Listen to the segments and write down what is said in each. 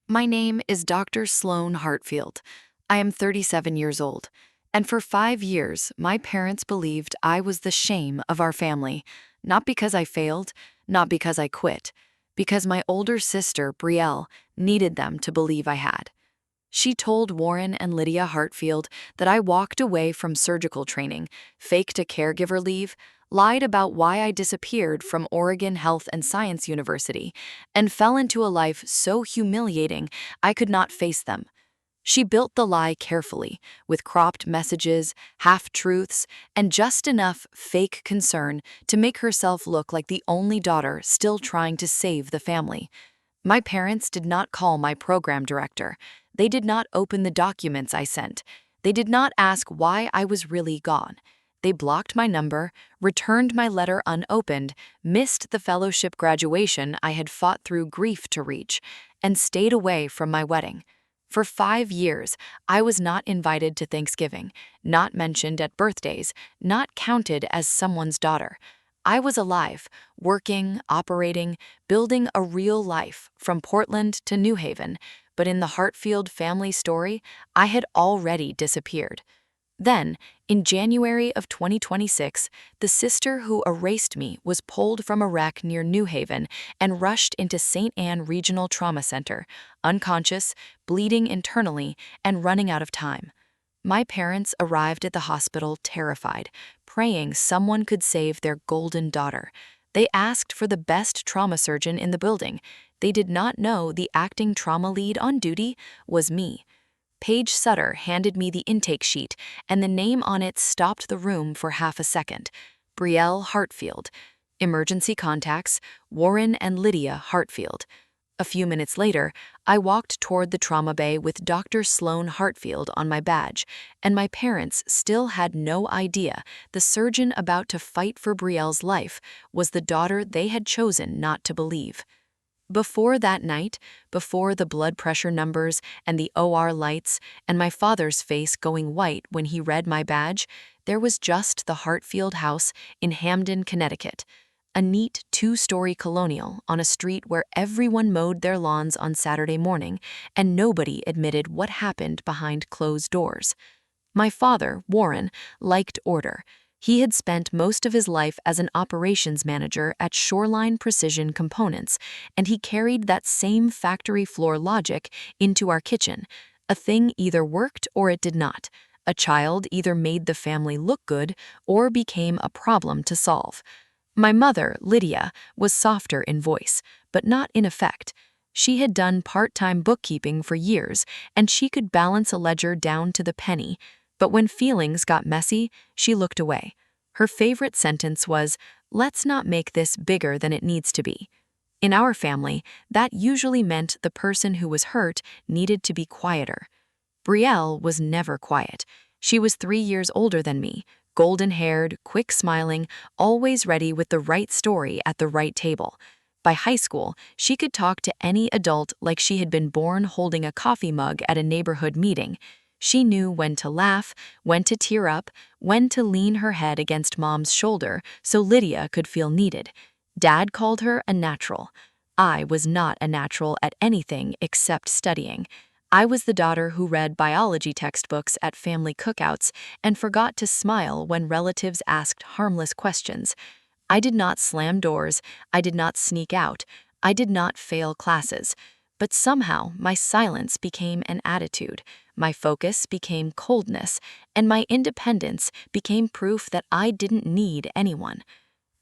My name is Dr. Sloane Hartfield. I am 37 years old, and for 5 years, my parents believed I was the shame of our family, not because I failed, not because I quit, because my older sister, Brielle, needed them to believe I had. She told Warren and Lydia Hartfield that I walked away from surgical training, faked a caregiver leave, lied about why I disappeared from Oregon Health and Science University, and fell into a life so humiliating I could not face them. She built the lie carefully, with cropped messages, half-truths, and just enough fake concern to make herself look like the only daughter still trying to save the family. My parents did not call my program director. They did not open the documents I sent. They did not ask why I was really gone. They blocked my number, returned my letter unopened, missed the fellowship graduation I had fought through grief to reach, and stayed away from my wedding. For 5 years, I was not invited to Thanksgiving, not mentioned at birthdays, not counted as someone's daughter. I was alive, working, operating, building a real life from Portland to New Haven, but in the Hartfield family story, I had already disappeared. Then, in January of 2026, the sister who erased me was pulled from a wreck near New Haven and rushed into St. Anne Regional Trauma Center, unconscious, bleeding internally, and running out of time. My parents arrived at the hospital terrified, praying someone could save their golden daughter. They asked for the best trauma surgeon in the building. They did not know the acting trauma lead on duty was me. Paige Sutter handed me the intake sheet, and the name on it stopped the room for half a second. Brielle Hartfield. Emergency contacts, Warren and Lydia Hartfield. A few minutes later, I walked toward the trauma bay with Dr. Sloane Hartfield on my badge, and my parents still had no idea the surgeon about to fight for Brielle's life was the daughter they had chosen not to believe. Before that night, before the blood pressure numbers and the OR lights and my father's face going white when he read my badge, there was just the Hartfield house in Hamden, Connecticut. A neat two-story colonial on a street where everyone mowed their lawns on Saturday morning and nobody admitted what happened behind closed doors. My father, Warren, liked order. He had spent most of his life as an operations manager at Shoreline Precision Components, and he carried that same factory floor logic into our kitchen. A thing either worked or it did not. A child either made the family look good or became a problem to solve. My mother, Lydia, was softer in voice, but not in effect. She had done part-time bookkeeping for years, and she could balance a ledger down to the penny. But when feelings got messy, she looked away. Her favorite sentence was, "Let's not make this bigger than it needs to be." In our family, that usually meant the person who was hurt needed to be quieter. Brielle was never quiet. She was 3 years older than me, golden-haired, quick-smiling, always ready with the right story at the right table. By high school, she could talk to any adult like she had been born holding a coffee mug at a neighborhood meeting. She knew when to laugh, when to tear up, when to lean her head against Mom's shoulder so Lydia could feel needed. Dad called her a natural. I was not a natural at anything except studying. I was the daughter who read biology textbooks at family cookouts and forgot to smile when relatives asked harmless questions. I did not slam doors, I did not sneak out, I did not fail classes. But somehow my silence became an attitude, my focus became coldness, and my independence became proof that I didn't need anyone.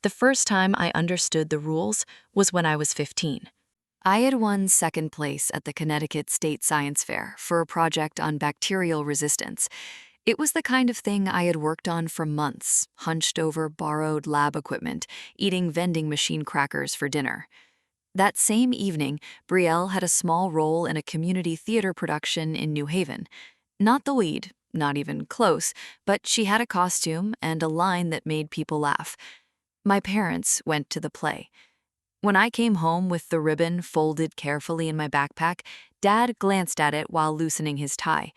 The first time I understood the rules was when I was 15. I had won second place at the Connecticut State Science Fair for a project on bacterial resistance. It was the kind of thing I had worked on for months, hunched over borrowed lab equipment, eating vending machine crackers for dinner. That same evening, Brielle had a small role in a community theater production in New Haven. Not the lead, not even close, but she had a costume and a line that made people laugh. My parents went to the play. When I came home with the ribbon folded carefully in my backpack, Dad glanced at it while loosening his tie.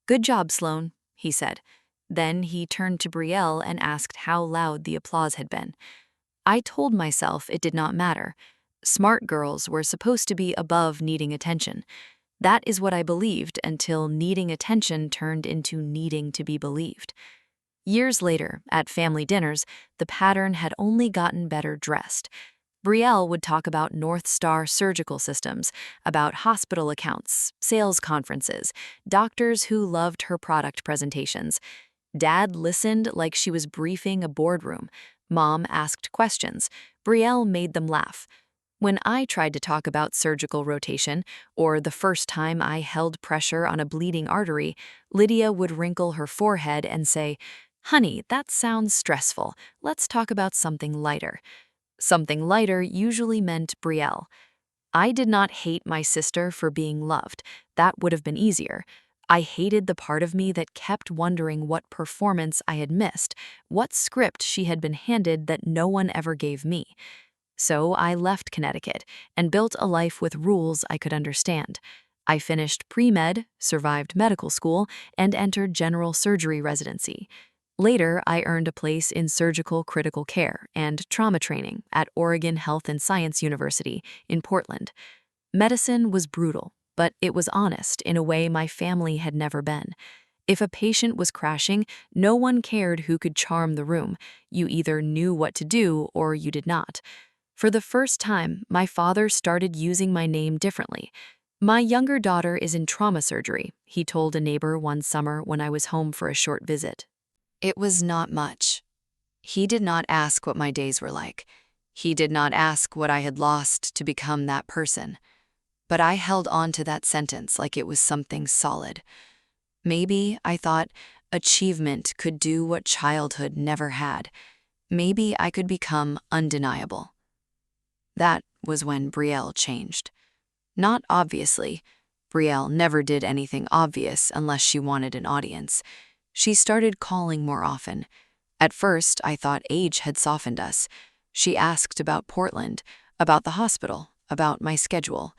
"Good job, Sloane," he said. Then he turned to Brielle and asked how loud the applause had been. I told myself it did not matter. Smart girls were supposed to be above needing attention. That is what I believed until needing attention turned into needing to be believed. Years later, at family dinners, the pattern had only gotten better dressed. Brielle would talk about North Star surgical systems, about hospital accounts, sales conferences, doctors who loved her product presentations. Dad listened like she was briefing a boardroom. Mom asked questions. Brielle made them laugh. When I tried to talk about surgical rotation, or the first time I held pressure on a bleeding artery, Lydia would wrinkle her forehead and say, "Honey, that sounds stressful. Let's talk about something lighter." Something lighter usually meant Brielle. I did not hate my sister for being loved. That would have been easier. I hated the part of me that kept wondering what performance I had missed, what script she had been handed that no one ever gave me. So I left Connecticut and built a life with rules I could understand. I finished pre-med, survived medical school, and entered general surgery residency. Later, I earned a place in surgical critical care and trauma training at Oregon Health and Science University in Portland. Medicine was brutal, but it was honest in a way my family had never been. If a patient was crashing, no one cared who could charm the room. You either knew what to do or you did not. For the first time, my father started using my name differently. "My younger daughter is in trauma surgery," he told a neighbor one summer when I was home for a short visit. It was not much. He did not ask what my days were like. He did not ask what I had lost to become that person. But I held on to that sentence like it was something solid. Maybe, I thought, achievement could do what childhood never had. Maybe I could become undeniable. That was when Brielle changed. Not obviously. Brielle never did anything obvious unless she wanted an audience. She started calling more often. At first, I thought age had softened us. She asked about Portland, about the hospital, about my schedule.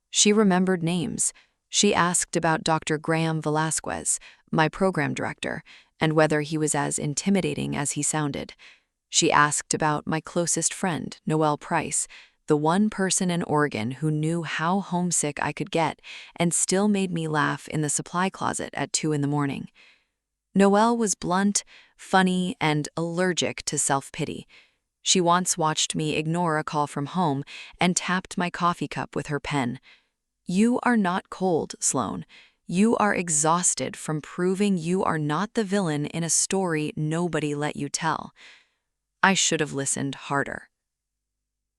She remembered names. She asked about Dr. Graham Velasquez, my program director, and whether he was as intimidating as he sounded. She asked about my closest friend, Noelle Price, the one person in Oregon who knew how homesick I could get and still made me laugh in the supply closet at 2 in the morning. Noelle was blunt, funny, and allergic to self-pity. She once watched me ignore a call from home and tapped my coffee cup with her pen. "You are not cold, Sloane. You are exhausted from proving you are not the villain in a story nobody let you tell." I should have listened harder.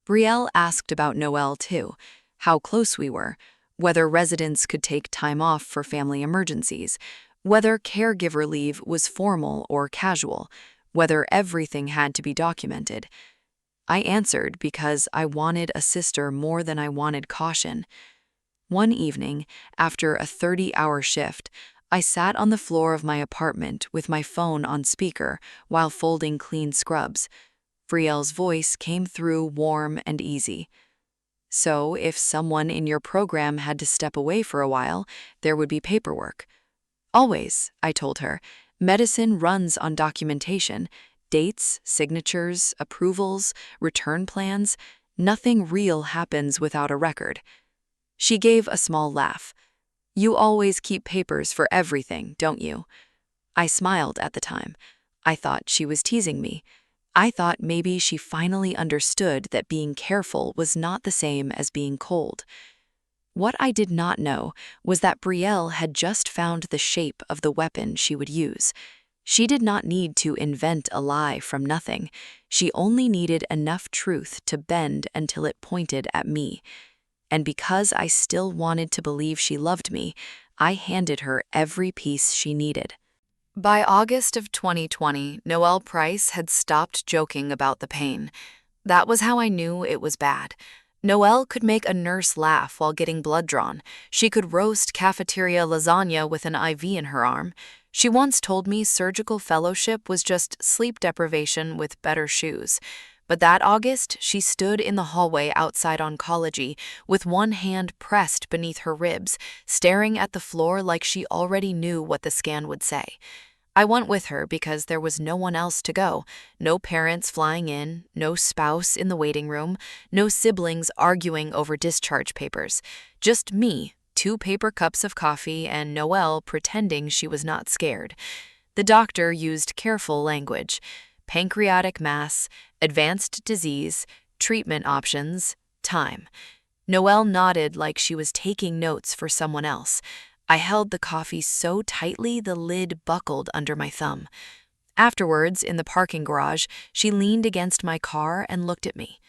Brielle asked about Noelle too, how close we were, whether residents could take time off for family emergencies, whether caregiver leave was formal or casual, whether everything had to be documented. I answered because I wanted a sister more than I wanted caution. One evening, after a 30-hour shift, I sat on the floor of my apartment with my phone on speaker while folding clean scrubs. Brielle's voice came through warm and easy. "So, if someone in your program had to step away for a while, there would be paperwork." "Always," I told her. "Medicine runs on documentation, dates, signatures, approvals, return plans. Nothing real happens without a record." She gave a small laugh. "You always keep papers for everything, don't you?" I smiled at the time. I thought she was teasing me. I thought maybe she finally understood that being careful was not the same as being cold. What I did not know was that Brielle had just found the shape of the weapon she would use. She did not need to invent a lie from nothing. She only needed enough truth to bend until it pointed at me. And because I still wanted to believe she loved me, I handed her every piece she needed. By August of 2020, Noelle Price had stopped joking about the pain. That was how I knew it was bad. Noelle could make a nurse laugh while getting blood drawn. She could roast cafeteria lasagna with an IV in her arm. She once told me surgical fellowship was just sleep deprivation with better shoes. But that August, she stood in the hallway outside oncology with one hand pressed beneath her ribs, staring at the floor like she already knew what the scan would say. I went with her because there was no one else to go. No parents flying in, no spouse in the waiting room, no siblings arguing over discharge papers. Just me, 2 paper cups of coffee, and Noelle pretending she was not scared. The doctor used careful language: pancreatic mass, advanced disease, treatment options, time. Noelle nodded like she was taking notes for someone else. I held the coffee so tightly the lid buckled under my thumb. Afterwards, in the parking garage, she leaned against my car and looked at me.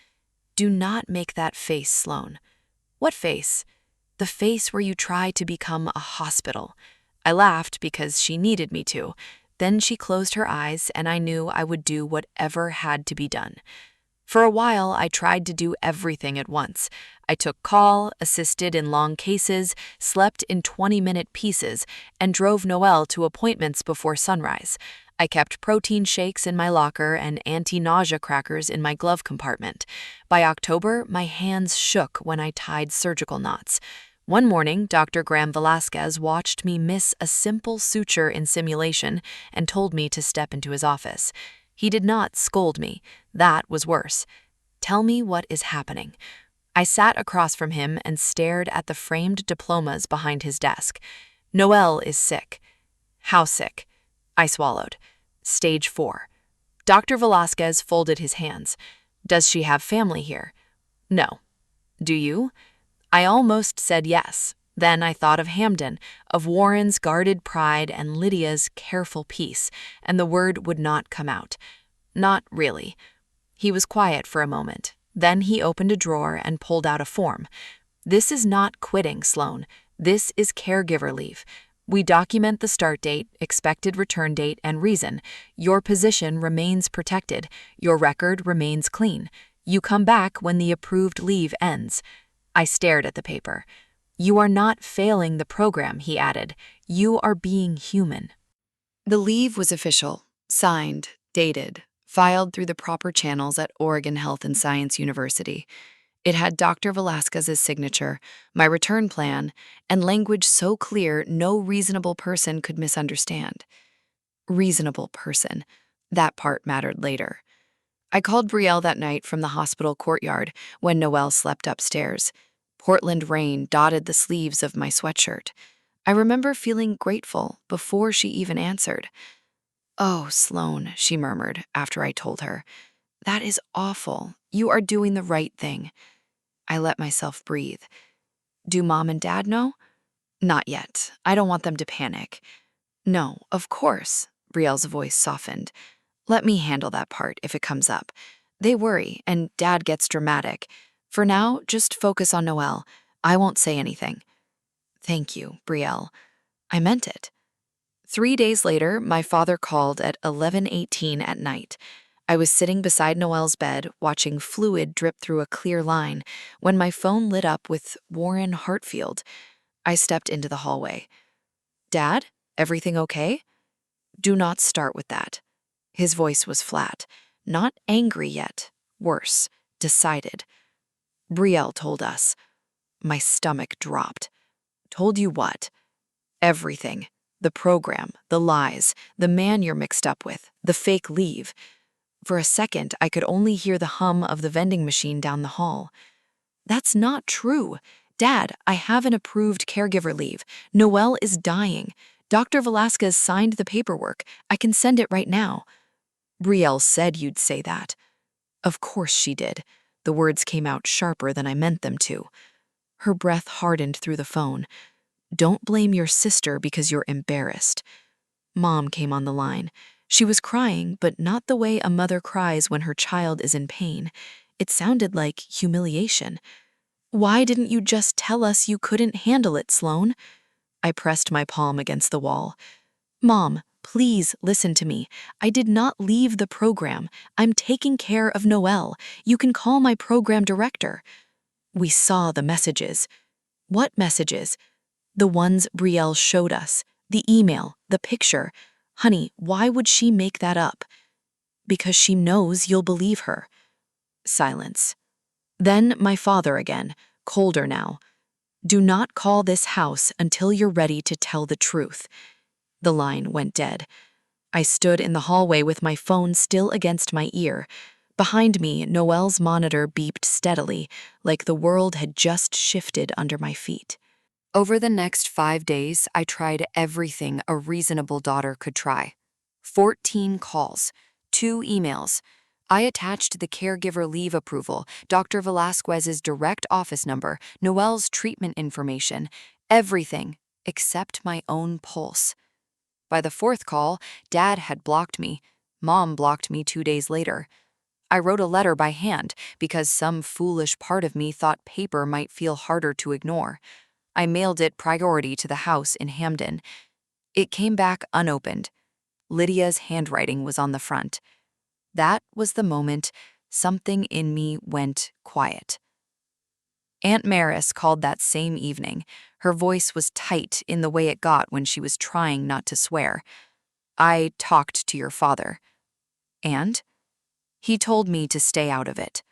"Do not make that face, Sloane." "What face?" "The face where you try to become a hospital." I laughed because she needed me to. Then she closed her eyes, and I knew I would do whatever had to be done. For a while, I tried to do everything at once. I took call, assisted in long cases, slept in 20-minute pieces, and drove Noelle to appointments before sunrise. I kept protein shakes in my locker and anti-nausea crackers in my glove compartment. By October, my hands shook when I tied surgical knots. One morning, Dr. Graham Velasquez watched me miss a simple suture in simulation and told me to step into his office. He did not scold me. That was worse. "Tell me what is happening." I sat across from him and stared at the framed diplomas behind his desk. "Noelle is sick." "How sick?" I swallowed. "Stage 4. Dr. Velasquez folded his hands. "Does she have family here?" "No." "Do you?" I almost said yes. Then I thought of Hamden, of Warren's guarded pride and Lydia's careful peace, and the word would not come out. "Not really." He was quiet for a moment. Then he opened a drawer and pulled out a form. "This is not quitting, Sloane. This is caregiver leave. We document the start date, expected return date, and reason. Your position remains protected. Your record remains clean. You come back when the approved leave ends." I stared at the paper. "You are not failing the program," he added. "You are being human." The leave was official, signed, dated, filed through the proper channels at Oregon Health and Science University. It had Dr. Velasquez's signature, my return plan, and language so clear no reasonable person could misunderstand. Reasonable person. That part mattered later. I called Brielle that night from the hospital courtyard when Noelle slept upstairs. Portland rain dotted the sleeves of my sweatshirt. I remember feeling grateful before she even answered. "Oh, Sloane," she murmured after I told her. "That is awful. You are doing the right thing." I let myself breathe. "Do Mom and Dad know?" "Not yet. I don't want them to panic." "No, of course." Brielle's voice softened. "Let me handle that part if it comes up. They worry, and Dad gets dramatic. For now, just focus on Noelle. I won't say anything." "Thank you, Brielle." I meant it. 3 days later, my father called at 11:18 at night. I was sitting beside Noelle's bed, watching fluid drip through a clear line, when my phone lit up with Warren Hartfield. I stepped into the hallway. "Dad, everything okay?" "Do not start with that." His voice was flat, not angry yet, worse, decided. "Brielle told us." My stomach dropped. "Told you what?" "Everything. The program, the lies, the man you're mixed up with, the fake leave." For a second, I could only hear the hum of the vending machine down the hall. "That's not true. Dad, I have an approved caregiver leave. Noelle is dying. Dr. Velasquez signed the paperwork. I can send it right now." "Brielle said you'd say that." "Of course she did." The words came out sharper than I meant them to. Her breath hardened through the phone. "Don't blame your sister because you're embarrassed." Mom came on the line. She was crying, but not the way a mother cries when her child is in pain. It sounded like humiliation. "Why didn't you just tell us you couldn't handle it, Sloane?" I pressed my palm against the wall. "Mom, please listen to me. I did not leave the program. I'm taking care of Noelle. You can call my program director." We saw the messages. "What messages?" "The ones Brielle showed us. The email, the picture. Honey, why would she make that up?" "Because she knows you'll believe her." Silence. Then my father again, colder now. "Do not call this house until you're ready to tell the truth." The line went dead. I stood in the hallway with my phone still against my ear. Behind me, Noelle's monitor beeped steadily, like the world had just shifted under my feet. Over the next 5 days, I tried everything a reasonable daughter could try. 14 calls, 2 emails. I attached the caregiver leave approval, Dr. Velasquez's direct office number, Noelle's treatment information, everything except my own pulse. By the 4th call, Dad had blocked me. Mom blocked me 2 days later. I wrote a letter by hand because some foolish part of me thought paper might feel harder to ignore. I mailed it priority to the house in Hamden. It came back unopened. Lydia's handwriting was on the front. That was the moment something in me went quiet. Aunt Maris called that same evening. Her voice was tight in the way it got when she was trying not to swear. "I talked to your father." "And?" "He told me to stay out of it."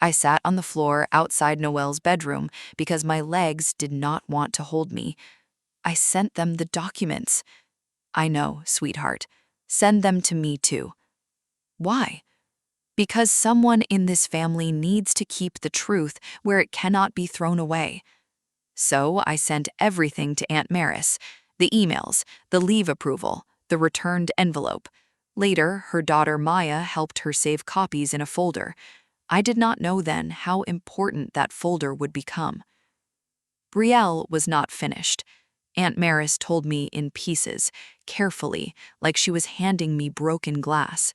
I sat on the floor outside Noelle's bedroom because my legs did not want to hold me. "I sent them the documents." "I know, sweetheart. Send them to me too." "Why?" "Because someone in this family needs to keep the truth where it cannot be thrown away." So I sent everything to Aunt Maris, the emails, the leave approval, the returned envelope. Later, her daughter Maya helped her save copies in a folder. I did not know then how important that folder would become. Brielle was not finished. Aunt Maris told me in pieces, carefully, like she was handing me broken glass.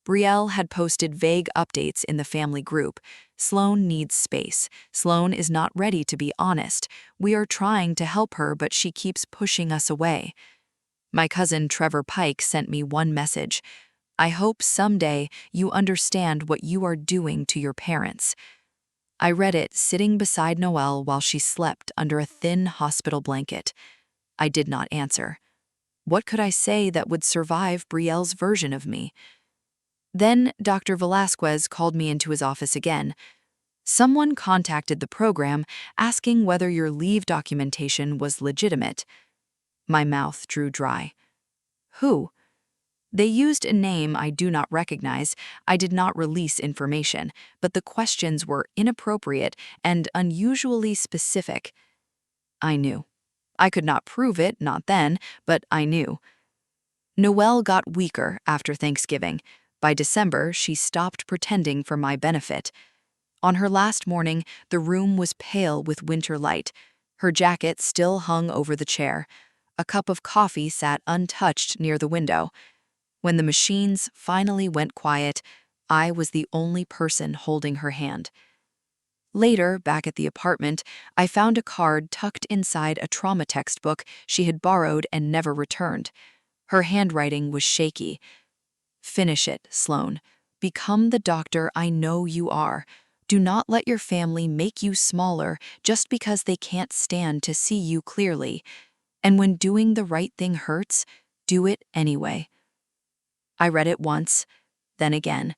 Brielle had posted vague updates in the family group. "Sloane needs space. Sloane is not ready to be honest. We are trying to help her, but she keeps pushing us away." My cousin Trevor Pike sent me one message. "I hope someday you understand what you are doing to your parents." I read it sitting beside Noelle while she slept under a thin hospital blanket. I did not answer. What could I say that would survive Brielle's version of me? Then Dr. Velasquez called me into his office again. "Someone contacted the program asking whether your leave documentation was legitimate." My mouth drew dry. "Who?" "They used a name I do not recognize. I did not release information, but the questions were inappropriate and unusually specific." I knew. I could not prove it, not then, but I knew. Noelle got weaker after Thanksgiving. By December, she stopped pretending for my benefit. On her last morning, the room was pale with winter light. Her jacket still hung over the chair. A cup of coffee sat untouched near the window. When the machines finally went quiet, I was the only person holding her hand. Later, back at the apartment, I found a card tucked inside a trauma textbook she had borrowed and never returned. Her handwriting was shaky. "Finish it, Sloane. Become the doctor I know you are. Do not let your family make you smaller just because they can't stand to see you clearly. And when doing the right thing hurts, do it anyway." I read it once, then again.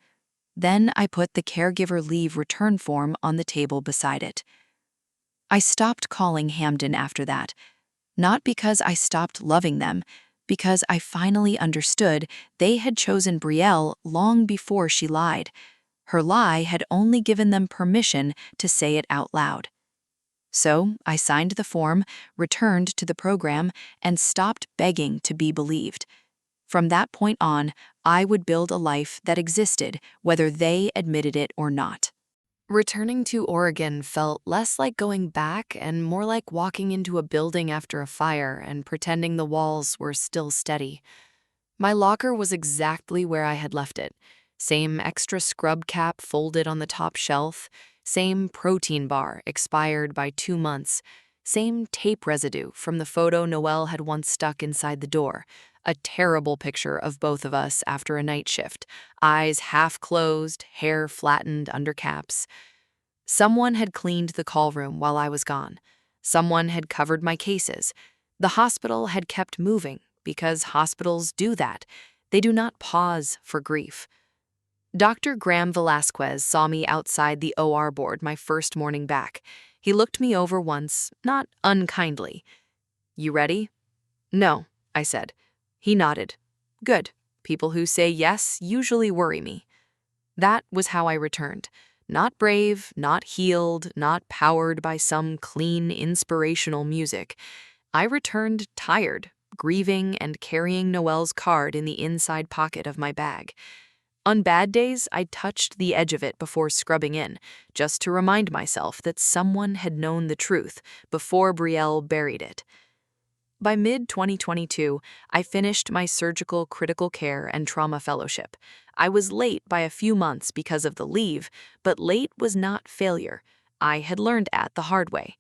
Then I put the caregiver leave return form on the table beside it. I stopped calling Hamden after that, not because I stopped loving them, because I finally understood they had chosen Brielle long before she lied. Her lie had only given them permission to say it out loud. So I signed the form, returned to the program, and stopped begging to be believed. From that point on, I would build a life that existed, whether they admitted it or not. Returning to Oregon felt less like going back and more like walking into a building after a fire and pretending the walls were still steady. My locker was exactly where I had left it. Same extra scrub cap folded on the top shelf, same protein bar expired by 2 months, same tape residue from the photo Noelle had once stuck inside the door. A terrible picture of both of us after a night shift, eyes half closed, hair flattened under caps. Someone had cleaned the call room while I was gone. Someone had covered my cases. The hospital had kept moving because hospitals do that. They do not pause for grief. Dr. Graham Velasquez saw me outside the OR board my first morning back. He looked me over once, not unkindly. "You ready?" "No," I said. He nodded. "Good. People who say yes usually worry me." That was how I returned. Not brave, not healed, not powered by some clean, inspirational music. I returned tired, grieving, and carrying Noelle's card in the inside pocket of my bag. On bad days, I touched the edge of it before scrubbing in, just to remind myself that someone had known the truth before Brielle buried it. By mid-2022, I finished my surgical critical care and trauma fellowship. I was late by a few months because of the leave, but late was not failure. I had learned the hard way.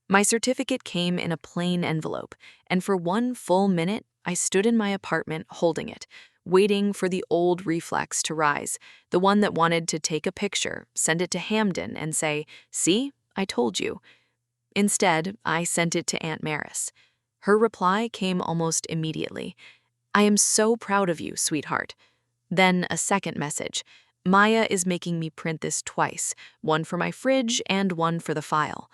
My certificate came in a plain envelope, and for one full minute, I stood in my apartment holding it, waiting for the old reflex to rise, the one that wanted to take a picture, send it to Hamden, and say, "See, I told you." Instead, I sent it to Aunt Maris. Her reply came almost immediately. "I am so proud of you, sweetheart." Then a second message. "Maya is making me print this twice, one for my fridge and one for the file."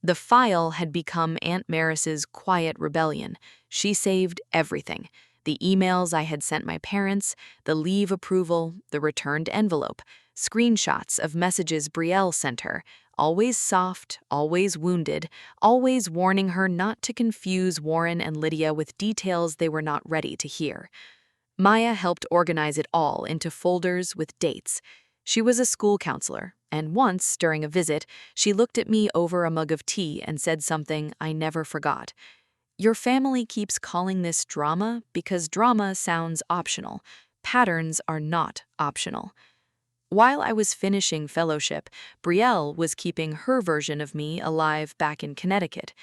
The file had become Aunt Maris's quiet rebellion. She saved everything. The emails I had sent my parents, the leave approval, the returned envelope, screenshots of messages Brielle sent her, always soft, always wounded, always warning her not to confuse Warren and Lydia with details they were not ready to hear. Maya helped organize it all into folders with dates. She was a school counselor, and once, during a visit, she looked at me over a mug of tea and said something I never forgot. "Your family keeps calling this drama because drama sounds optional. Patterns are not optional." While I was finishing fellowship, Brielle was keeping her version of me alive back in Connecticut.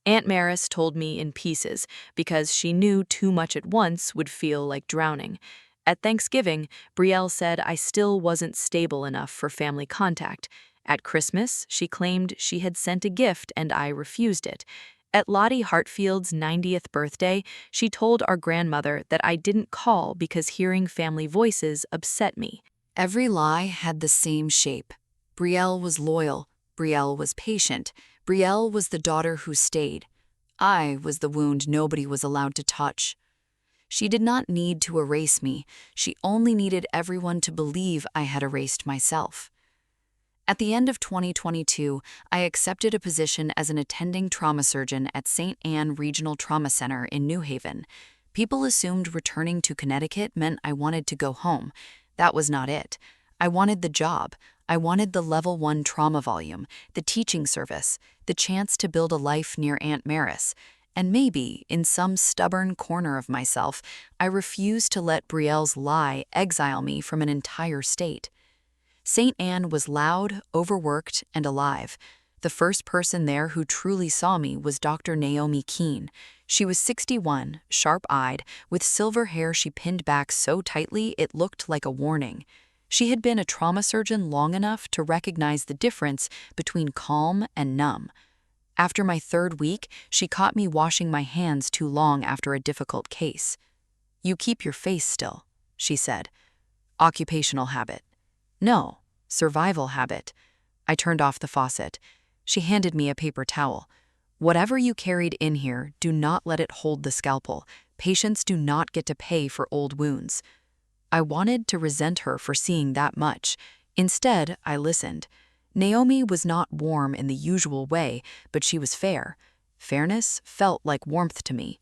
Aunt Maris told me in pieces because she knew too much at once would feel like drowning. At Thanksgiving, Brielle said I still wasn't stable enough for family contact. At Christmas, she claimed she had sent a gift and I refused it. At Lottie Hartfield's 90th birthday, she told our grandmother that I didn't call because hearing family voices upset me. Every lie had the same shape. Brielle was loyal. Brielle was patient. Brielle was the daughter who stayed. I was the wound nobody was allowed to touch. She did not need to erase me. She only needed everyone to believe I had erased myself. At the end of 2022, I accepted a position as an attending trauma surgeon at St. Anne Regional Trauma Center in New Haven. People assumed returning to Connecticut meant I wanted to go home. That was not it. I wanted the job. I wanted the level 1 trauma volume, the teaching service, the chance to build a life near Aunt Maris. And maybe, in some stubborn corner of myself, I refused to let Brielle's lie exile me from an entire state. St. Anne was loud, overworked, and alive. The first person there who truly saw me was Dr. Naomi Keene. She was 61, sharp-eyed, with silver hair she pinned back so tightly it looked like a warning. She had been a trauma surgeon long enough to recognize the difference between calm and numb. After my 3rd week, she caught me washing my hands too long after a difficult case. "You keep your face still," she said. "Occupational habit." "No, survival habit." I turned off the faucet. She handed me a paper towel. "Whatever you carried in here, do not let it hold the scalpel. Patients do not get to pay for old wounds." I wanted to resent her for seeing that much. Instead, I listened. Naomi was not warm in the usual way, but she was fair. Fairness felt like warmth to me.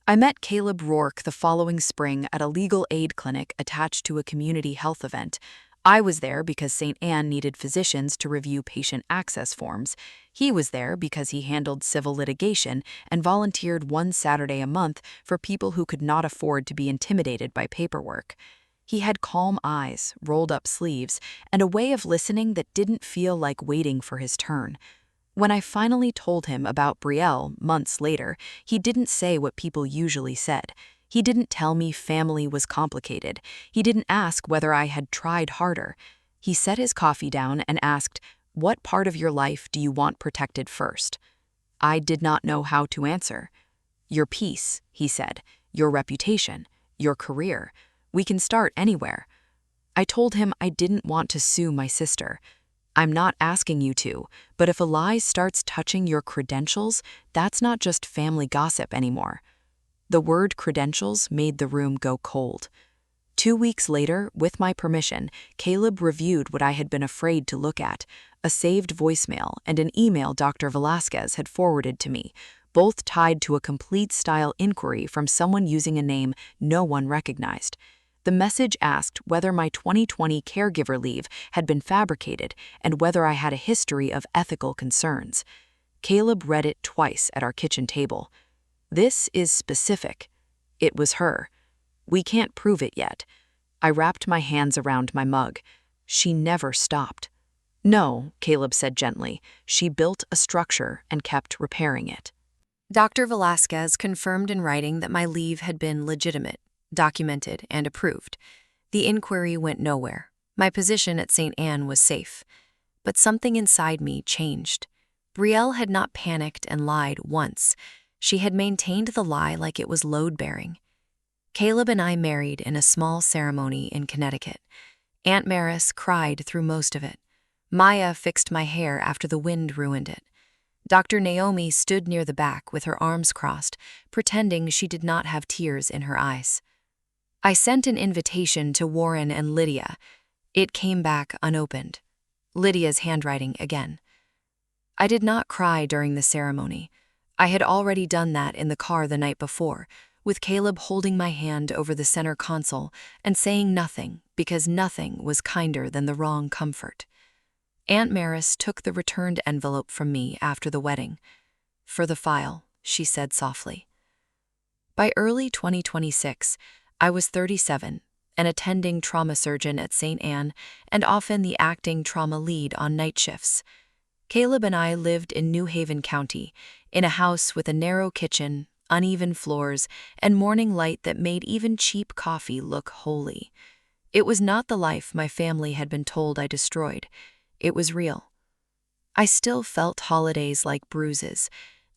I met Caleb Rourke the following spring at a legal aid clinic attached to a community health event. I was there because St. Anne needed physicians to review patient access forms. He was there because he handled civil litigation and volunteered one Saturday a month for people who could not afford to be intimidated by paperwork. He had calm eyes, rolled-up sleeves, and a way of listening that didn't feel like waiting for his turn. When I finally told him about Brielle months later, he didn't say what people usually said. He didn't tell me family was complicated. He didn't ask whether I had tried harder. He set his coffee down and asked, "What part of your life do you want protected first?" I did not know how to answer. "Your peace," he said, "your reputation, your career. We can start anywhere." I told him I didn't want to sue my sister. "I'm not asking you to, but if a lie starts touching your credentials, that's not just family gossip anymore." The word credentials made the room go cold. 2 weeks later, with my permission, Caleb reviewed what I had been afraid to look at, a saved voicemail and an email Dr. Velasquez had forwarded to me, both tied to a complete style inquiry from someone using a name no one recognized. The message asked whether my 2020 caregiver leave had been fabricated and whether I had a history of ethical concerns. Caleb read it twice at our kitchen table. "This is specific." It was her. "We can't prove it yet." I wrapped my hands around my mug. She never stopped. "No," Caleb said gently. "She built a structure and kept repairing it." Dr. Velasquez confirmed in writing that my leave had been legitimate, documented, and approved. The inquiry went nowhere. My position at St. Anne was safe. But something inside me changed. Brielle had not panicked and lied once. She had maintained the lie like it was load-bearing. Caleb and I married in a small ceremony in Connecticut. Aunt Maris cried through most of it. Maya fixed my hair after the wind ruined it. Dr. Naomi stood near the back with her arms crossed, pretending she did not have tears in her eyes. I sent an invitation to Warren and Lydia. It came back unopened. Lydia's handwriting again. I did not cry during the ceremony. I had already done that in the car the night before, with Caleb holding my hand over the center console and saying nothing because nothing was kinder than the wrong comfort. Aunt Maris took the returned envelope from me after the wedding. "For the file," she said softly. By early 2026, I was 37, an attending trauma surgeon at St. Anne and often the acting trauma lead on night shifts. Caleb and I lived in New Haven County, in a house with a narrow kitchen, uneven floors, and morning light that made even cheap coffee look holy. It was not the life my family had been told I destroyed. It was real. I still felt holidays like bruises.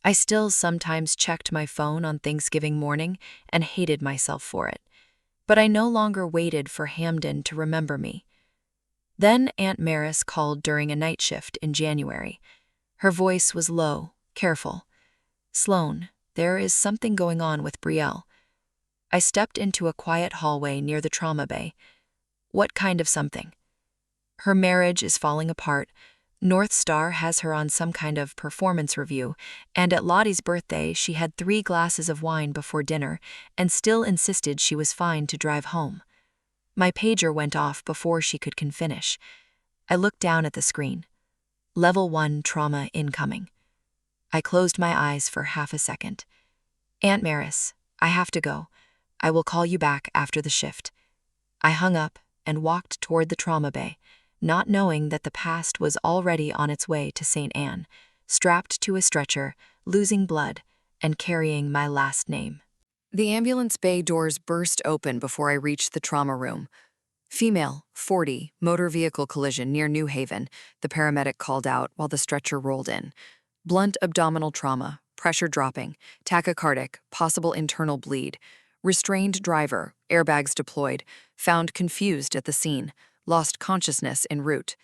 I still sometimes checked my phone on Thanksgiving morning and hated myself for it. But I no longer waited for Hamden to remember me. Then Aunt Maris called during a night shift in January. Her voice was low, careful. "Sloane, there is something going on with Brielle." I stepped into a quiet hallway near the trauma bay. "What kind of something?" "Her marriage is falling apart. North Star has her on some kind of performance review, and at Lottie's birthday she had 3 glasses of wine before dinner and still insisted she was fine to drive home." My pager went off before she could finish. I looked down at the screen. Level 1 trauma incoming. I closed my eyes for half a second. "Aunt Maris, I have to go. I will call you back after the shift." I hung up and walked toward the trauma bay, not knowing that the past was already on its way to St. Anne, strapped to a stretcher, losing blood, and carrying my last name. The ambulance bay doors burst open before I reached the trauma room. "Female, 40, motor vehicle collision near New Haven," the paramedic called out while the stretcher rolled in. "Blunt abdominal trauma, pressure dropping, tachycardic, possible internal bleed. Restrained driver, airbags deployed, found confused at the scene, lost consciousness en route."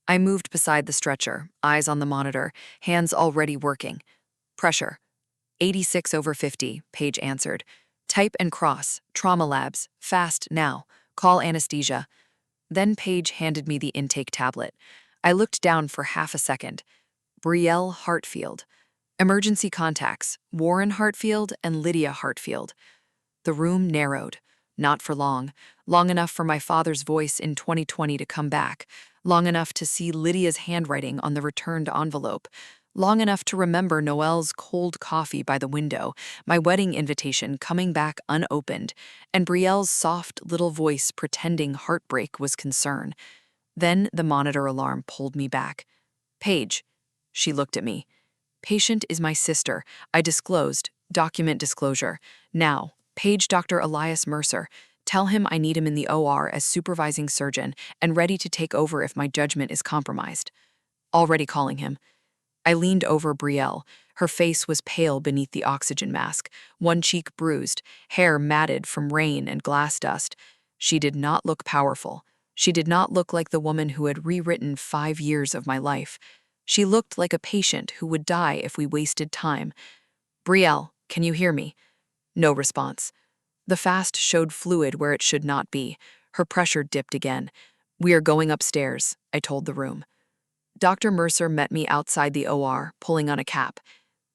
I moved beside the stretcher, eyes on the monitor, hands already working. "Pressure. 86/50, Paige answered. "Type and cross, trauma labs, fast now, call anesthesia." Then Paige handed me the intake tablet. I looked down for half a second. Brielle Hartfield. Emergency contacts, Warren Hartfield and Lydia Hartfield. The room narrowed. Not for long. Long enough for my father's voice in 2020 to come back. Long enough to see Lydia's handwriting on the returned envelope. Long enough to remember Noelle's cold coffee by the window, my wedding invitation coming back unopened, and Brielle's soft little voice pretending heartbreak was concern. Then the monitor alarm pulled me back. "Paige." She looked at me. "Patient is my sister," I disclosed. Document disclosure. "Now, page Dr. Elias Mercer. Tell him I need him in the OR as supervising surgeon and ready to take over if my judgment is compromised." Already calling him. I leaned over Brielle. Her face was pale beneath the oxygen mask, one cheek bruised, hair matted from rain and glass dust. She did not look powerful. She did not look like the woman who had rewritten 5 years of my life. She looked like a patient who would die if we wasted time. "Brielle, can you hear me?" No response. The fast showed fluid where it should not be. Her pressure dipped again. "We are going upstairs," I told the room. Dr. Mercer met me outside the OR, pulling on a cap.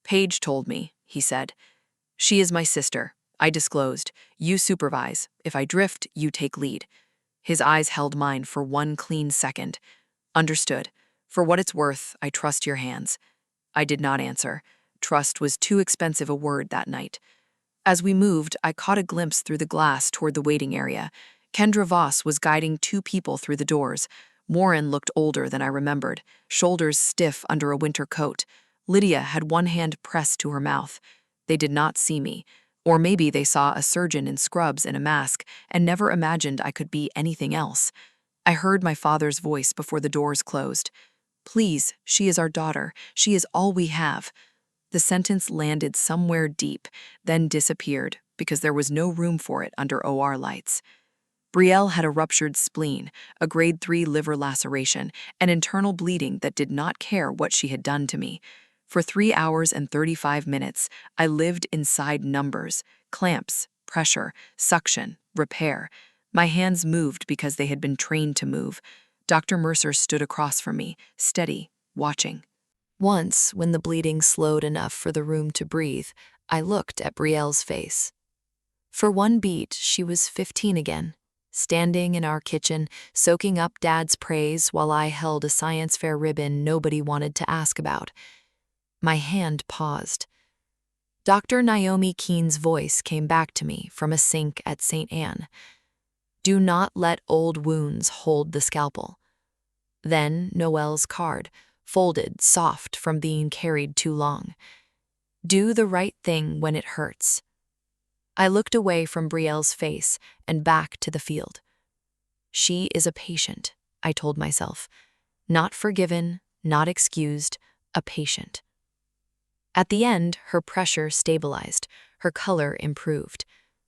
"Paige told me," he said. "She is my sister," I disclosed. "You supervise. If I drift, you take lead." His eyes held mine for one clean second. "Understood. For what it's worth, I trust your hands." I did not answer. Trust was too expensive a word that night. As we moved, I caught a glimpse through the glass toward the waiting area. Kendra Voss was guiding two people through the doors. Warren looked older than I remembered, shoulders stiff under a winter coat. Lydia had one hand pressed to her mouth. They did not see me. Or maybe they saw a surgeon in scrubs and a mask and never imagined I could be anything else. I heard my father's voice before the doors closed. "Please, she is our daughter. She is all we have." The sentence landed somewhere deep, then disappeared because there was no room for it under OR lights. Brielle had a ruptured spleen, a grade 3 liver laceration, and internal bleeding that did not care what she had done to me. For 3 hours and 35 minutes, I lived inside numbers, clamps, pressure, suction, repair. My hands moved because they had been trained to move. Dr. Mercer stood across from me, steady, watching. Once, when the bleeding slowed enough for the room to breathe, I looked at Brielle's face. For one beat, she was 15 again, standing in our kitchen, soaking up Dad's praise while I held a science fair ribbon nobody wanted to ask about. My hand paused. Dr. Naomi Keene's voice came back to me from a sink at St. Anne. "Do not let old wounds hold the scalpel." Then Noelle's card, folded soft from being carried too long. "Do the right thing when it hurts." I looked away from Brielle's face and back to the field. She is a patient, I told myself. Not forgiven, not excused, a patient. At the end, her pressure stabilized, her color improved.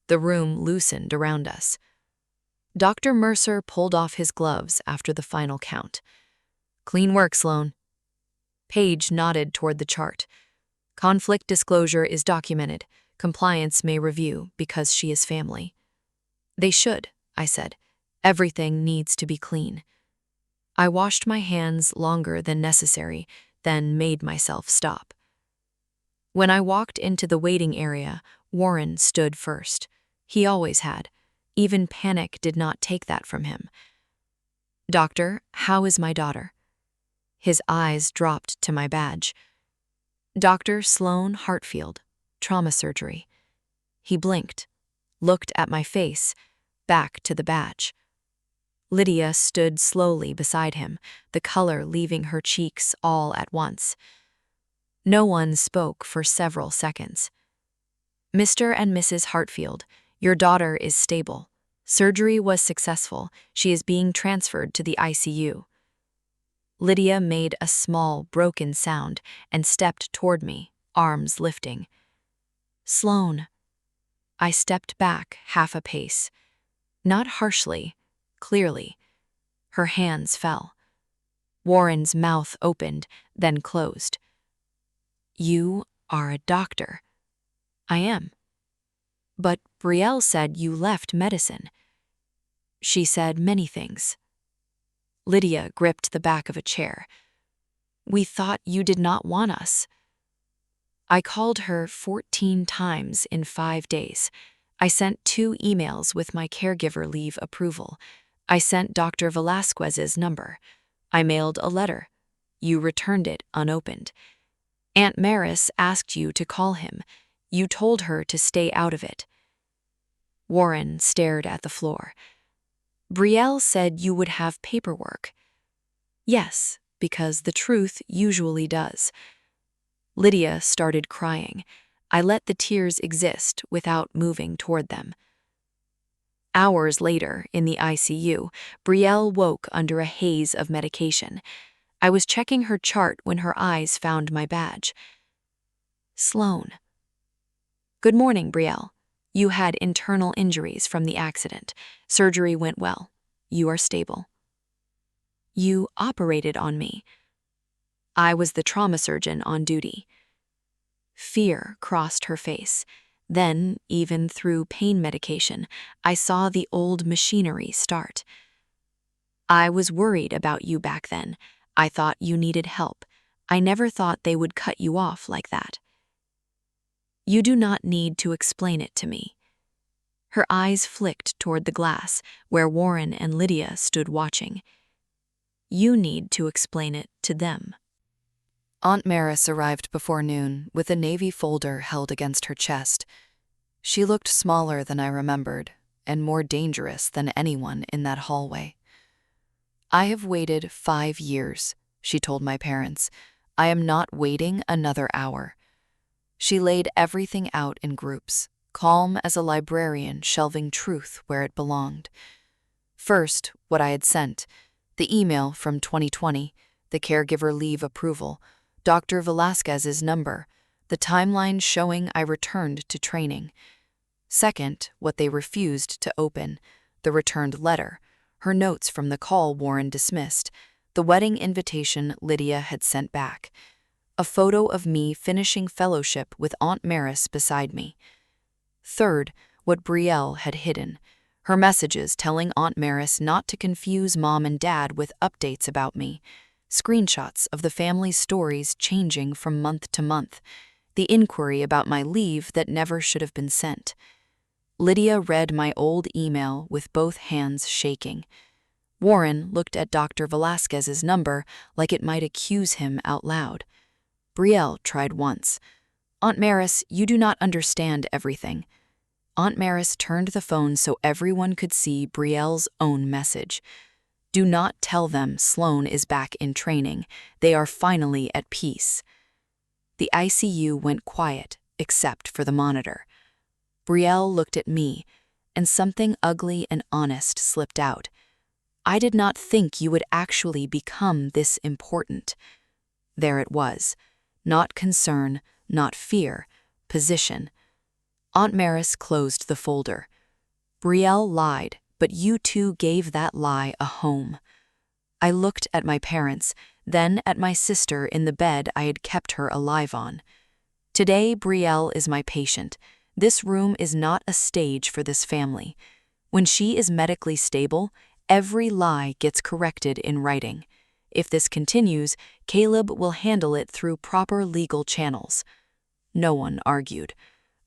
The room loosened around us. Dr. Mercer pulled off his gloves after the final count. "Clean work, Sloane." Paige nodded toward the chart. "Conflict disclosure is documented. Compliance may review because she is family." "They should," I said. "Everything needs to be clean." I washed my hands longer than necessary, then made myself stop. When I walked into the waiting area, Warren stood first. He always had. Even panic did not take that from him. "Doctor, how is my daughter?" His eyes dropped to my badge. "Dr. Sloane Hartfield, trauma surgery." He blinked, looked at my face, back to the badge. Lydia stood slowly beside him, the color leaving her cheeks all at once. No one spoke for several seconds. "Mr. and Mrs. Hartfield, your daughter is stable. Surgery was successful. She is being transferred to the ICU." Lydia made a small, broken sound and stepped toward me, arms lifting. "Sloane." I stepped back half a pace. Not harshly, clearly. Her hands fell. Warren's mouth opened, then closed. "You are a doctor." "I am." "But Brielle said you left medicine." "She said many things." Lydia gripped the back of a chair. "We thought you did not want us." I called her 14 times in 5 days. I sent 2 emails with my caregiver leave approval. I sent Dr. Velasquez's number. I mailed a letter. You returned it unopened. Aunt Maris asked you to call him. You told her to stay out of it. Warren stared at the floor. "Brielle said you would have paperwork." "Yes, because the truth usually does." Lydia started crying. I let the tears exist without moving toward them. Hours later, in the ICU, Brielle woke under a haze of medication. I was checking her chart when her eyes found my badge. "Sloane." "Good morning, Brielle. You had internal injuries from the accident. Surgery went well. You are stable." "You operated on me." "I was the trauma surgeon on duty." Fear crossed her face. Then, even through pain medication, I saw the old machinery start. I was worried about you back then. I thought you needed help. I never thought they would cut you off like that. You do not need to explain it to me. Her eyes flicked toward the glass, where Warren and Lydia stood watching. You need to explain it to them. Aunt Maris arrived before noon with a navy folder held against her chest. She looked smaller than I remembered, and more dangerous than anyone in that hallway. I have waited 5 years, she told my parents. I am not waiting another hour. She laid everything out in groups, calm as a librarian shelving truth where it belonged. First, what I had sent, the email from 2020, the caregiver leave approval, Dr. Velasquez's number, the timeline showing I returned to training. Second, what they refused to open, the returned letter, her notes from the call Warren dismissed, the wedding invitation Lydia had sent back, a photo of me finishing fellowship with Aunt Maris beside me. Third, what Brielle had hidden, her messages telling Aunt Maris not to confuse Mom and Dad with updates about me, screenshots of the family's stories changing from month to month, the inquiry about my leave that never should have been sent. Lydia read my old email with both hands shaking. Warren looked at Dr. Velasquez's number like it might accuse him out loud. Brielle tried once. Aunt Maris, you do not understand everything. Aunt Maris turned the phone so everyone could see Brielle's own message. Do not tell them Sloane is back in training. They are finally at peace. The ICU went quiet, except for the monitor. Brielle looked at me, and something ugly and honest slipped out. I did not think you would actually become this important. There it was. Not concern, not fear, position. Aunt Maris closed the folder. Brielle lied, but you two gave that lie a home. I looked at my parents, then at my sister in the bed I had kept her alive on. Today, Brielle is my patient. This room is not a stage for this family. When she is medically stable, every lie gets corrected in writing. If this continues, Caleb will handle it through proper legal channels. No one argued.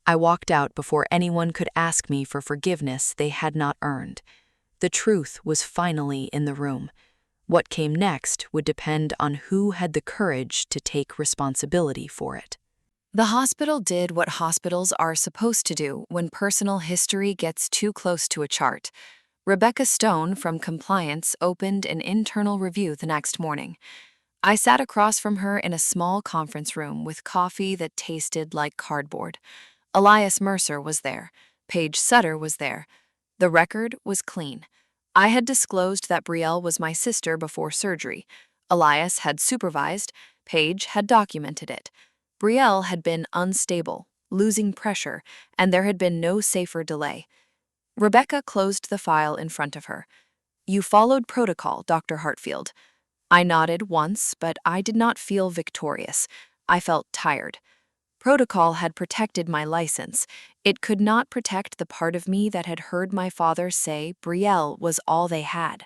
I walked out before anyone could ask me for forgiveness they had not earned. The truth was finally in the room. What came next would depend on who had the courage to take responsibility for it. The hospital did what hospitals are supposed to do when personal history gets too close to a chart. Rebecca Stone from Compliance opened an internal review the next morning. I sat across from her in a small conference room with coffee that tasted like cardboard. Elias Mercer was there. Paige Sutter was there. The record was clean. I had disclosed that Brielle was my sister before surgery. Elias had supervised. Paige had documented it. Brielle had been unstable, losing pressure, and there had been no safer delay. Rebecca closed the file in front of her. You followed protocol, Dr. Hartfield. I nodded once, but I did not feel victorious. I felt tired. Protocol had protected my license. It could not protect the part of me that had heard my father say Brielle was all they had.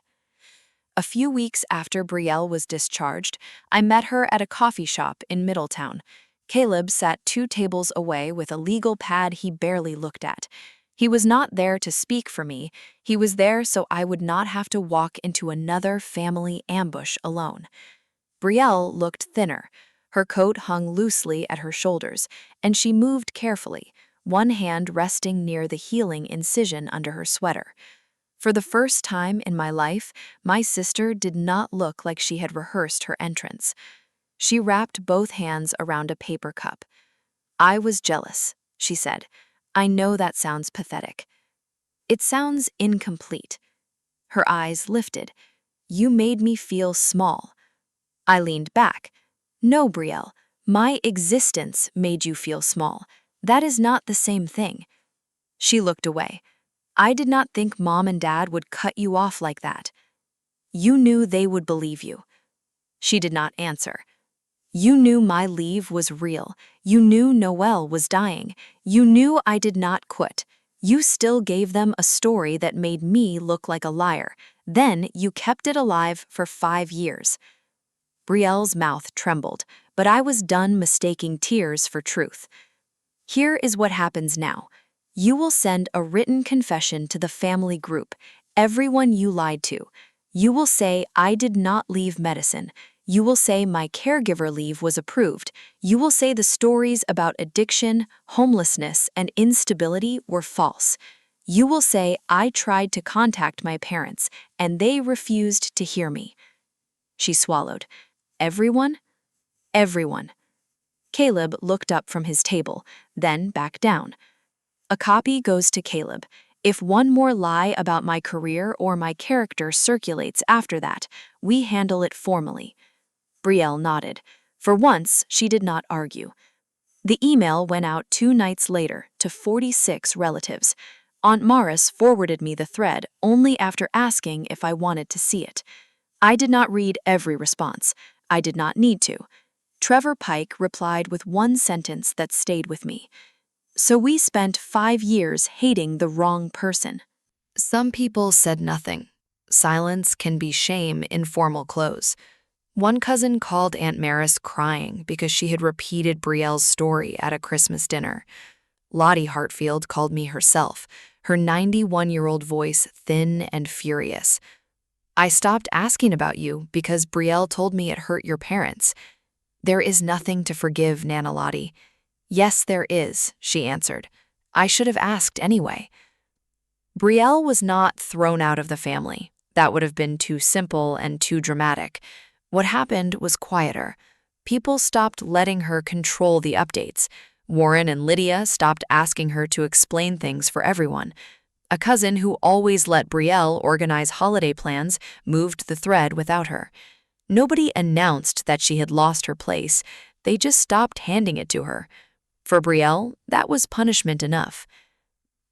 A few weeks after Brielle was discharged, I met her at a coffee shop in Middletown. Caleb sat 2 tables away with a legal pad he barely looked at. He was not there to speak for me. He was there so I would not have to walk into another family ambush alone. Brielle looked thinner. Her coat hung loosely at her shoulders, and she moved carefully, one hand resting near the healing incision under her sweater. For the first time in my life, my sister did not look like she had rehearsed her entrance. She wrapped both hands around a paper cup. I was jealous, she said. I know that sounds pathetic. It sounds incomplete. Her eyes lifted. You made me feel small. I leaned back. No, Brielle, my existence made you feel small. That is not the same thing. She looked away. I did not think Mom and Dad would cut you off like that. You knew they would believe you. She did not answer. You knew my leave was real. You knew Noelle was dying. You knew I did not quit. You still gave them a story that made me look like a liar. Then you kept it alive for 5 years. Brielle's mouth trembled, but I was done mistaking tears for truth. Here is what happens now. You will send a written confession to the family group, everyone you lied to. You will say, I did not leave medicine. You will say my caregiver leave was approved. You will say the stories about addiction, homelessness, and instability were false. You will say I tried to contact my parents, and they refused to hear me. She swallowed. Everyone? Everyone. Caleb looked up from his table, then back down. A copy goes to Caleb. If one more lie about my career or my character circulates after that, we handle it formally. Brielle nodded. For once, she did not argue. The email went out 2 nights later to 46 relatives. Aunt Maris forwarded me the thread only after asking if I wanted to see it. I did not read every response. I did not need to. Trevor Pike replied with one sentence that stayed with me. So we spent 5 years hating the wrong person. Some people said nothing. Silence can be shame in formal clothes. One cousin called Aunt Maris crying because she had repeated Brielle's story at a Christmas dinner. Lottie Hartfield called me herself, her 91-year-old voice thin and furious. I stopped asking about you because Brielle told me it hurt your parents. There is nothing to forgive, Nana Lottie. Yes, there is, she answered. I should have asked anyway. Brielle was not thrown out of the family. That would have been too simple and too dramatic. What happened was quieter. People stopped letting her control the updates. Warren and Lydia stopped asking her to explain things for everyone. A cousin who always let Brielle organize holiday plans moved the thread without her. Nobody announced that she had lost her place. They just stopped handing it to her. For Brielle, that was punishment enough.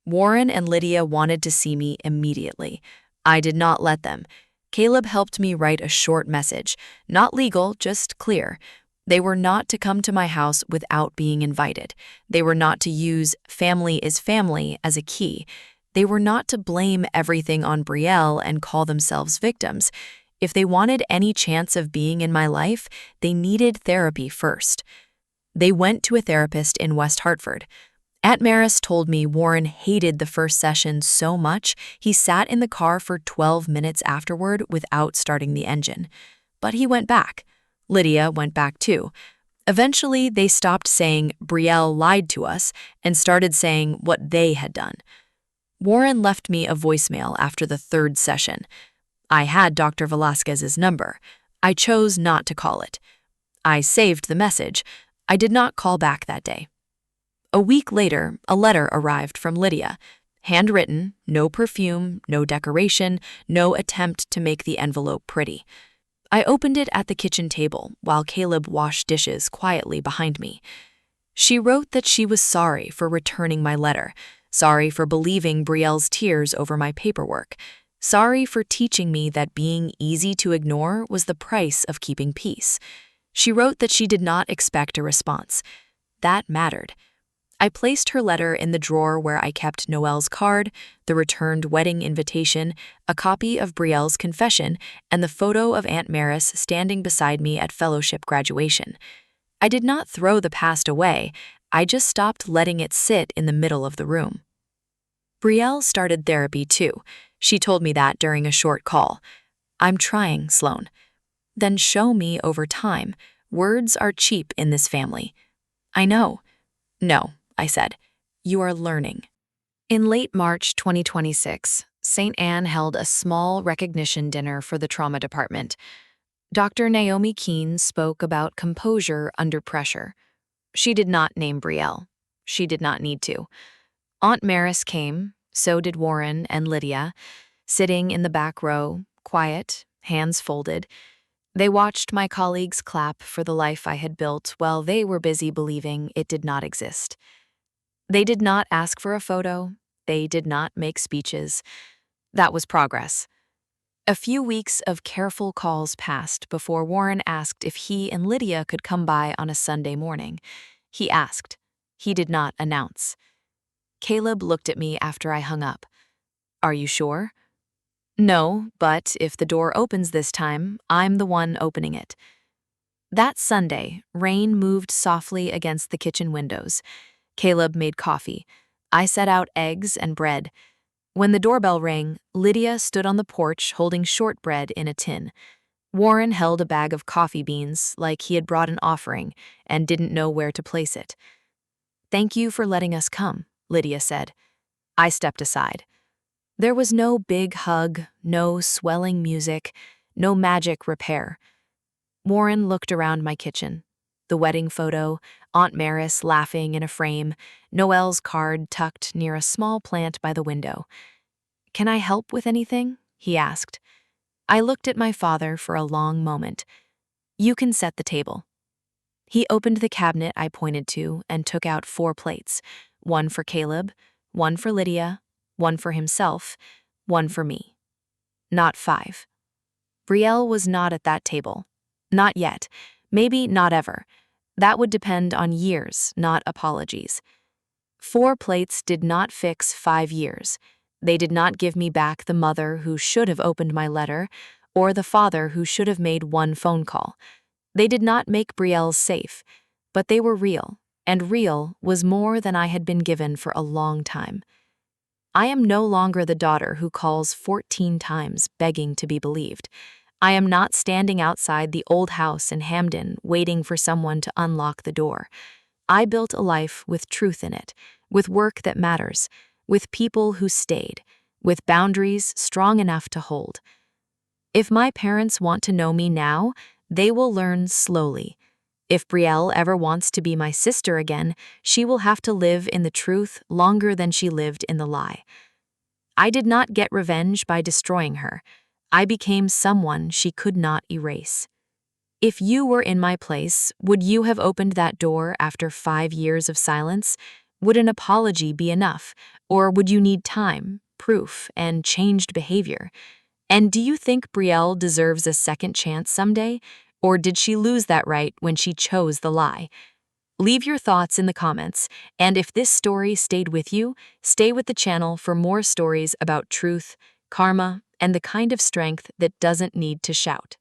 Warren and Lydia wanted to see me immediately. I did not let them. Caleb helped me write a short message, not legal, just clear. They were not to come to my house without being invited. They were not to use family is family as a key. They were not to blame everything on Brielle and call themselves victims. If they wanted any chance of being in my life, they needed therapy first. They went to a therapist in West Hartford. Aunt Maris told me Warren hated the first session so much he sat in the car for 12 minutes afterward without starting the engine. But he went back. Lydia went back too. Eventually, they stopped saying Brielle lied to us and started saying what they had done. Warren left me a voicemail after the 3rd session. I had Dr. Velasquez's number. I chose not to call it. I saved the message. I did not call back that day. A week later, a letter arrived from Lydia. Handwritten, no perfume, no decoration, no attempt to make the envelope pretty. I opened it at the kitchen table while Caleb washed dishes quietly behind me. She wrote that she was sorry for returning my letter, sorry for believing Brielle's tears over my paperwork, sorry for teaching me that being easy to ignore was the price of keeping peace. She wrote that she did not expect a response. That mattered. I placed her letter in the drawer where I kept Noelle's card, the returned wedding invitation, a copy of Brielle's confession, and the photo of Aunt Maris standing beside me at fellowship graduation. I did not throw the past away, I just stopped letting it sit in the middle of the room. Brielle started therapy too. She told me that during a short call. I'm trying, Sloane. Then show me over time. Words are cheap in this family. I know. No, I said. You are learning. In late March 2026, St. Anne held a small recognition dinner for the trauma department. Dr. Naomi Keene spoke about composure under pressure. She did not name Brielle. She did not need to. Aunt Maris came, so did Warren and Lydia, sitting in the back row, quiet, hands folded. They watched my colleagues clap for the life I had built while they were busy believing it did not exist. They did not ask for a photo. They did not make speeches. That was progress. A few weeks of careful calls passed before Warren asked if he and Lydia could come by on a Sunday morning. He asked. He did not announce. Caleb looked at me after I hung up. Are you sure? No, but if the door opens this time, I'm the one opening it. That Sunday, rain moved softly against the kitchen windows. Caleb made coffee. I set out eggs and bread. When the doorbell rang, Lydia stood on the porch holding shortbread in a tin. Warren held a bag of coffee beans like he had brought an offering and didn't know where to place it. Thank you for letting us come, Lydia said. I stepped aside. There was no big hug, no swelling music, no magic repair. Warren looked around my kitchen. The wedding photo, Aunt Maris laughing in a frame, Noelle's card tucked near a small plant by the window. Can I help with anything? He asked. I looked at my father for a long moment. You can set the table. He opened the cabinet I pointed to and took out 4 plates, one for Caleb, one for Lydia, one for himself, one for me. Not 5. Brielle was not at that table. Not yet. Maybe not ever. That would depend on years, not apologies. 4 plates did not fix 5 years. They did not give me back the mother who should have opened my letter, or the father who should have made one phone call. They did not make Brielle safe, but they were real, and real was more than I had been given for a long time. I am no longer the daughter who calls 14 times begging to be believed. I am not standing outside the old house in Hamden waiting for someone to unlock the door. I built a life with truth in it, with work that matters, with people who stayed, with boundaries strong enough to hold. If my parents want to know me now, they will learn slowly. If Brielle ever wants to be my sister again, she will have to live in the truth longer than she lived in the lie. I did not get revenge by destroying her. I became someone she could not erase. If you were in my place, would you have opened that door after 5 years of silence? Would an apology be enough, or would you need time, proof, and changed behavior? And do you think Brielle deserves a second chance someday, or did she lose that right when she chose the lie? Leave your thoughts in the comments, and if this story stayed with you, stay with the channel for more stories about truth, karma, and the kind of strength that doesn't need to shout.